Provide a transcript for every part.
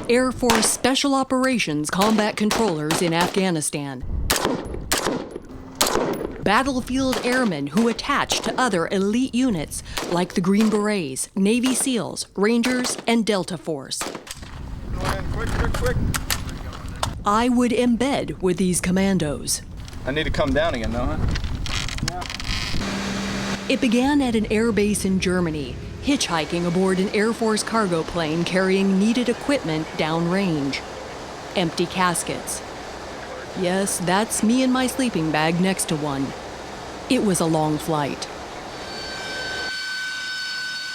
Air Force Special Operations Combat Controllers in Afghanistan. Battlefield airmen who attach to other elite units like the Green Berets, Navy SEALs, Rangers, and Delta Force. Go in, quick. I would embed with these commandos. I need to come down again, though, huh? Yeah. It began at an air base in Germany, hitchhiking aboard an Air Force cargo plane carrying needed equipment downrange. Empty caskets. Yes, that's me in my sleeping bag next to one. It was a long flight.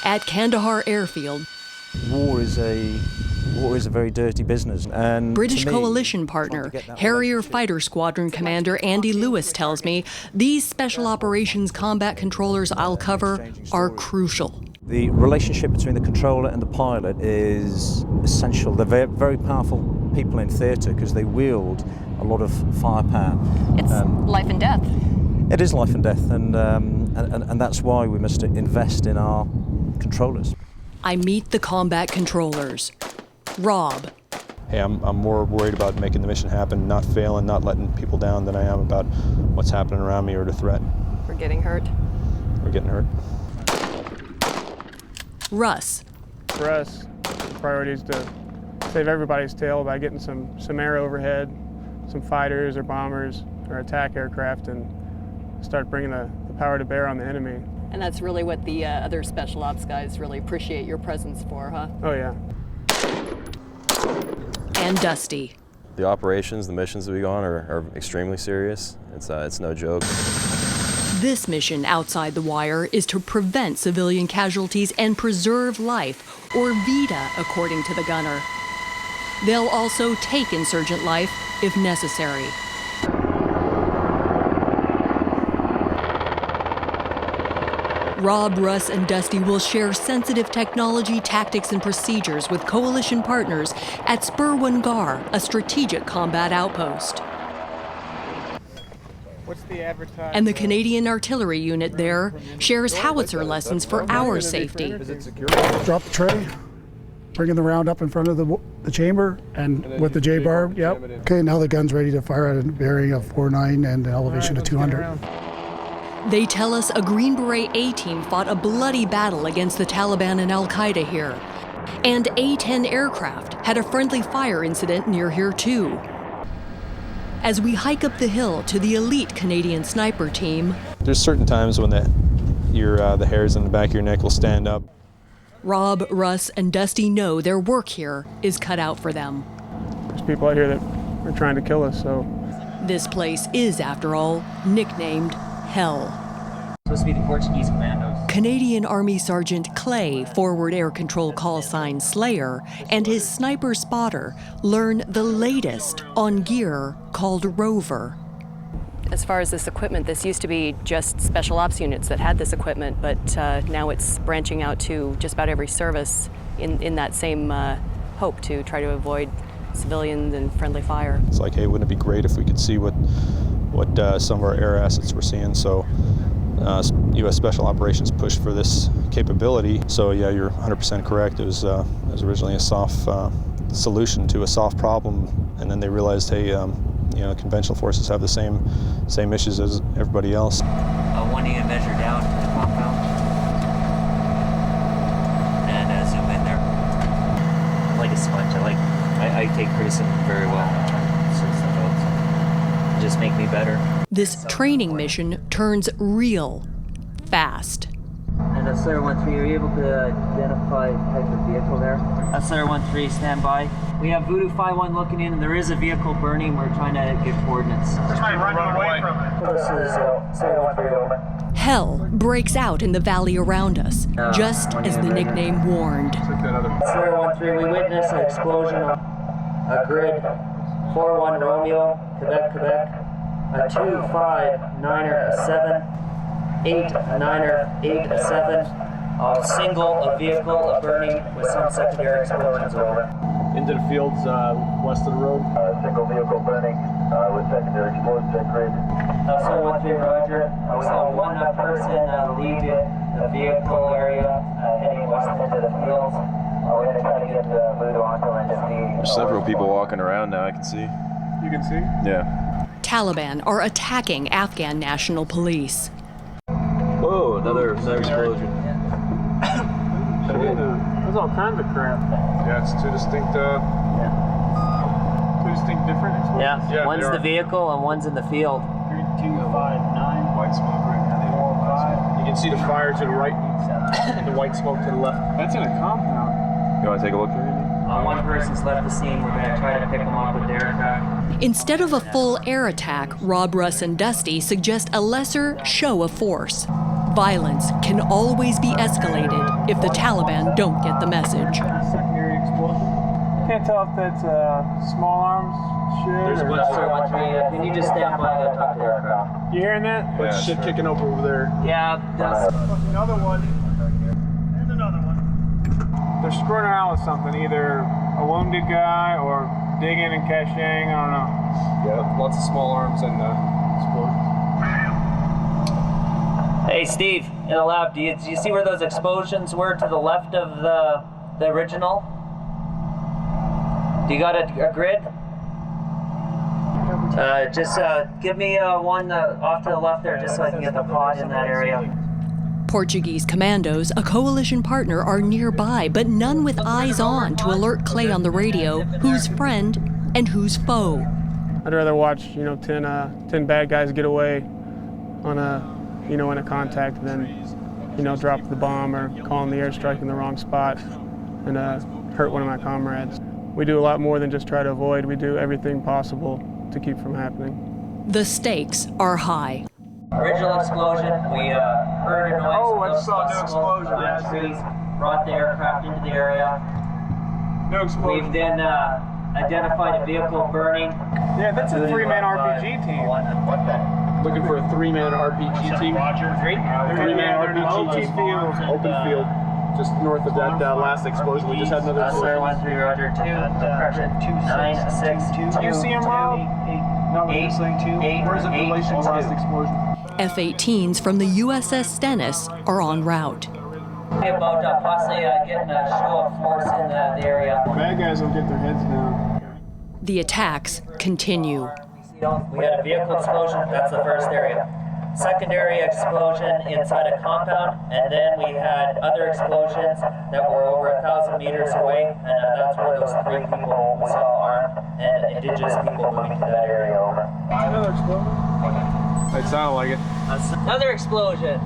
At Kandahar Airfield, War is a very dirty business. And British coalition partner, Harrier Fighter Squadron Commander Andy Lewis tells me these special operations combat controllers I'll cover are crucial. The relationship between the controller and the pilot is essential. They're very, very powerful people in theatre because they wield a lot of firepower. It's life and death. It is life and death, and that's why we must invest in our controllers. I meet the combat controllers. Rob. Hey, I'm more worried about making the mission happen, not failing, not letting people down than I am about what's happening around me or the threat. We're getting hurt. We're getting hurt. Russ. For us, the priority is to save everybody's tail by getting some air overhead, some fighters or bombers or attack aircraft, and start bringing the power to bear on the enemy. And that's really what the other special ops guys really appreciate your presence for, huh? Oh, yeah. And Dusty. The operations, the missions that we go on are extremely serious. It's no joke. This mission outside the wire is to prevent civilian casualties and preserve life, or VITA, according to the gunner. They'll also take insurgent life if necessary. Rob, Russ, and Dusty will share sensitive technology, tactics, and procedures with coalition partners at Spur Wangar, a strategic combat outpost. What's the advertised? And the Canadian artillery unit there shares howitzer lessons for our safety. Drop the tray, bringing the round up in front of the chamber, and with the J-bar, yep. Okay, now the gun's ready to fire at a bearing of 4.9 and an elevation of 200. They tell us a Green Beret A-team fought a bloody battle against the Taliban and Al-Qaeda here. And A-10 aircraft had a friendly fire incident near here too. As we hike up the hill to the elite Canadian sniper team, There's certain times when the hairs on the back of your neck will stand up. Rob, Russ, and Dusty know their work here is cut out for them. There's people out here that are trying to kill us, so. This place is, after all, nicknamed Hell. Supposed to be the Portuguese commandos. Canadian Army Sergeant Clay, forward air control call sign Slayer, and his sniper spotter learn the latest on gear called Rover. As far as this equipment, this used to be just special ops units that had this equipment, but now it's branching out to just about every service in that same hope to try to avoid civilians and friendly fire. It's like, hey, wouldn't it be great if we could see what some of our air assets were seeing? So U.S. Special Operations pushed for this capability. So yeah, you're 100% correct. It was originally a soft solution to a soft problem, and then they realized, hey, conventional forces have the same issues as everybody else. One unit measure down to the compound, and zoom in there. I'm like a sponge. I take criticism very well. Just make me better. This training mission turns real fast. And Slayer 1-3, are you able to identify the type of vehicle there? Slayer 1-3, stand by. We have Voodoo 5-1 looking in, and there is a vehicle burning. We're trying to get coordinates. Run away from it. This is Slayer 1-3. Hell breaks out in the valley around us, just as the nickname warned. Slayer 1-3, we witnessed an explosion on a grid 4-1 Romeo, Quebec, a 2-5-9er, a 7-8-9er, 8-7, a single, a vehicle, a burning with some secondary explosions over. Into the fields west of the road. Single vehicle burning with secondary explosions at grid. So 1-3, Roger. We saw one person leave the vehicle area heading west into the fields. We're going to try to get the Voodoo onto Linda. There's several people walking around now, I can see. You can see? Yeah. Taliban are attacking Afghan National Police. Whoa, another explosion. There's all kinds of crap. Yeah, it's two distinct. Two distinct different explosions? Yeah, Yeah, one's they the are. vehicle and one's in the field. 3259. White smoke right now. You can see the fire to the right and the white smoke to the left. That's in a compound. You want to take a look through? One person's left the scene. We're going to try to pick them up with the aircraft. Instead of a full air attack, Rob, Russ, and Dusty suggest a lesser show of force. Violence can always be escalated if the Taliban don't get the message. Secondary explosion. Can't tell if that's small arms shit There's or... one, sir, 1-3. Can you just stand by and talk to the aircraft? You hearing that? Bunch of shit kicking over there. Yeah, that's... Another one. There's another one. They're screwing around with something, either a wounded guy or digging and caching, I don't know. Yeah, lots of small arms and explosions. Hey, Steve, in the lab, do you see where those explosions were to the left of the original? Do you got a grid? Just give me one off to the left there, just so I can get the pod in that area. Portuguese commandos, a coalition partner, are nearby, but none with eyes on to alert Clay on the radio who's friend and who's foe. I'd rather watch, 10 bad guys get away on in a contact than, drop the bomb or call in the airstrike in the wrong spot and hurt one of my comrades. We do a lot more than just try to avoid. We do everything possible to keep from happening. The stakes are high. Original explosion, we heard a noise. Oh, I saw no explosion. Yeah, trees brought the aircraft into the area. No explosion. We've then identified a vehicle burning. Yeah, that's a 3-man RPG team. What's that? Looking for a 3-man RPG team. Roger. 3-man RPG team. Open field. Just north of that last explosion. We just had another Sir, explosion. 1-3, Roger. 2, depression. 9-6. Do you see him, Rob? No, we're just saying 2. Where's it in relation to the last explosion? F-18s from the USS Stennis are en route. About possibly getting a show of force in the area. Bad guys don't get their heads down. The attacks continue. We had a vehicle explosion, that's the first area. Secondary explosion inside a compound, and then we had other explosions that were over 1,000 meters away, and that's where those 3 people we saw armed and indigenous people moving to that area. Another explosion? It sounded like it. Another explosion.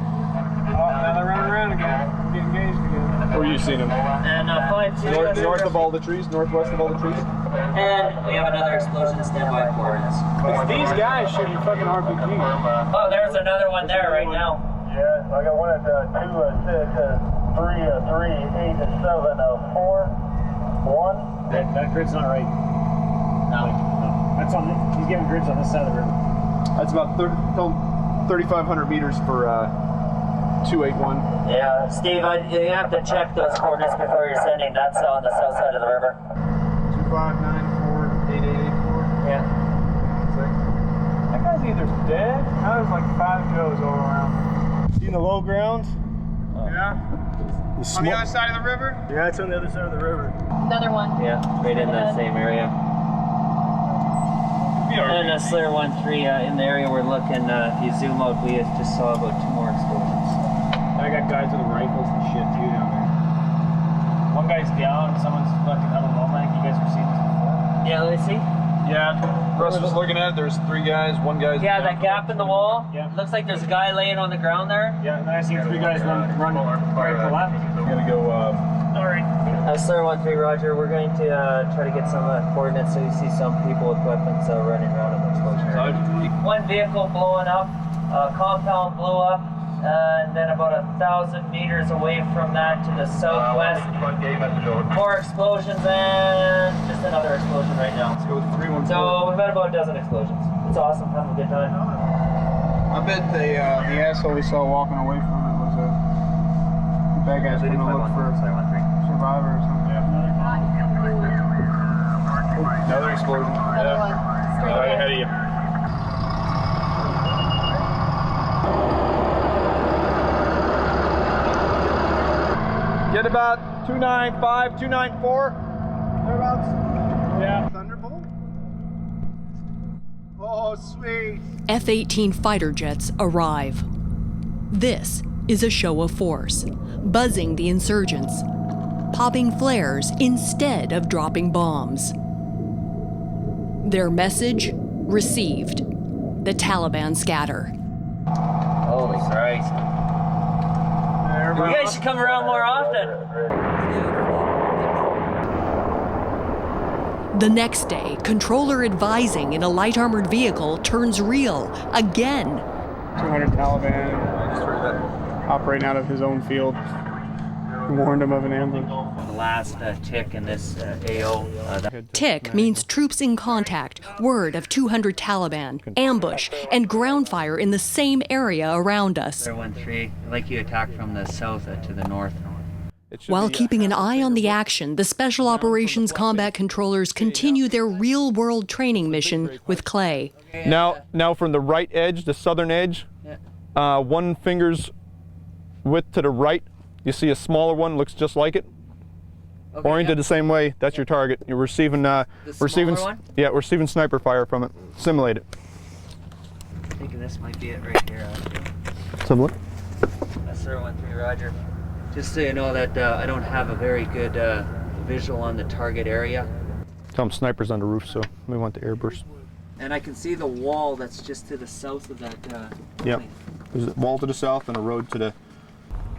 Now they're running around again. Get engaged again. Where you seen them? And find 2. North of all the trees, northwest of all the trees. And we have another explosion in standby coordinates. It's these guys shooting fucking RPG. Oh, there's another one there right now. Yeah, I got one at 2, 6, 3, 8, 7, 4, 1. That grid's not right. No. That's on. He's giving grids on this side of the river. That's about 3,500 meters for 281. Yeah, Steve, you have to check those coordinates before you're sending. That's on the south side of the river. 2594 8884. Yeah. That guy's either dead. Now there's like 5 Joes all around. See the low ground? Yeah. On the other side of the river? Yeah, it's on the other side of the river. Another one. Yeah, right in that same area. And Slayer 1-3 in the area we're looking, if you zoom out, we just saw about 2 more explosions. I got guys with rifles and shit too down there. One guy's down, someone's fucking out of Lomac. You guys have seen this before? Yeah, let me see. Yeah, Russ was looking at it. There's 3 guys. One guy's. Yeah, that gap in the wall. Yeah. Looks like there's a guy laying on the ground there. Yeah, and then I see 3 guys run right to the left. I'm gonna go. Alright. Slayer 1-3, Roger. We're going to try to get some coordinates so you see some people with weapons running around in the explosion. One vehicle blowing up, a compound blew up, and then about 1,000 meters away from that to the southwest, 4 explosions and just another explosion right now. Let's go with 314. So we've had about a dozen explosions. It's awesome, having a good time. I bet the asshole we saw walking away from it was a bad guy's going to look for a survivor or something. Another explosion. Another one. Straight Right ahead. ahead of you. Get about 295, 294. Thereabouts. Yeah. Thunderbolt. Oh, sweet. F-18 fighter jets arrive. This is a show of force, buzzing the insurgents, popping flares instead of dropping bombs. Their message received. The Taliban scatter. Holy Christ. You guys should come around more often. The next day, controller advising in a light armored vehicle turns real again. 200 Taliban operating out of his own field. Warned him of an ambush. The last tick in this AO. Tick means troops in contact, word of 200 Taliban, ambush, and ground fire in the same area around us. 013, like you attacked from the south to the north. While keeping an eye on the action, the Special Operations Combat Controllers continue their real-world training mission with Clay. Now from the right edge, the southern edge, 1 finger's width to the right, you see a smaller one, looks just like it. Okay, oriented the same way. That's your target. You're receiving, one? Yeah, receiving sniper fire from it. Simulate it. I think this might be it right here. Let's have a look. That's 013, Roger. Just so you know that I don't have a very good visual on the target area. Tell them snipers on the roof, so we want the airburst. And I can see the wall that's just to the south of that. Yeah, there's a wall to the south and a road to the.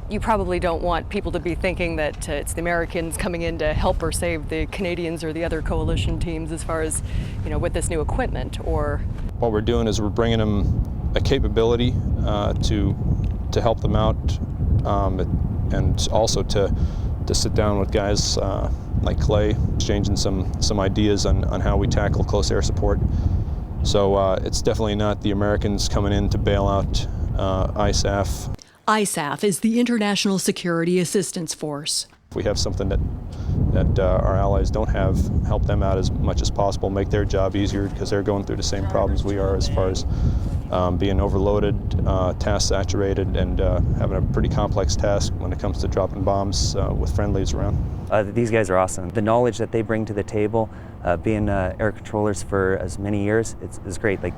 You probably don't want people to be thinking that it's the Americans coming in to help or save the Canadians or the other coalition teams as far as, with this new equipment or... What we're doing is we're bringing them a capability to help them out and also to sit down with guys like Clay, exchanging some ideas on how we tackle close air support. So it's definitely not the Americans coming in to bail out ISAF. ISAF is the International Security Assistance Force. If we have something that our allies don't have, help them out as much as possible, make their job easier because they're going through the same problems we are as far as being overloaded, task saturated, and having a pretty complex task when it comes to dropping bombs with friendlies around. These guys are awesome. The knowledge that they bring to the table, being air controllers for as many years, it's great. Like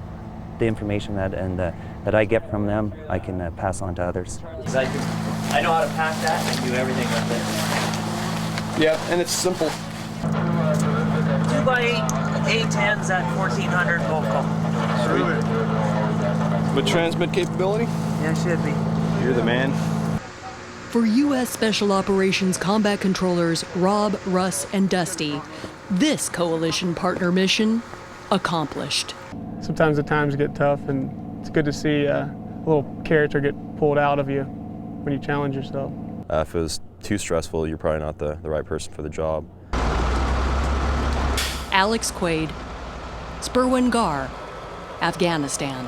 the information that I get from them, I can pass on to others. I know how to pack that and do everything with it. Yeah, and it's simple. 2x8 A10s at 1400 vocal. With transmit capability? Yeah, should be. You're the man. For U.S. Special Operations Combat Controllers Rob, Russ, and Dusty, this coalition partner mission accomplished. Sometimes the times get tough, and it's good to see a little character get pulled out of you when you challenge yourself. If it was too stressful, you're probably not the right person for the job. Alex Quade, Spurwin Gar, Afghanistan.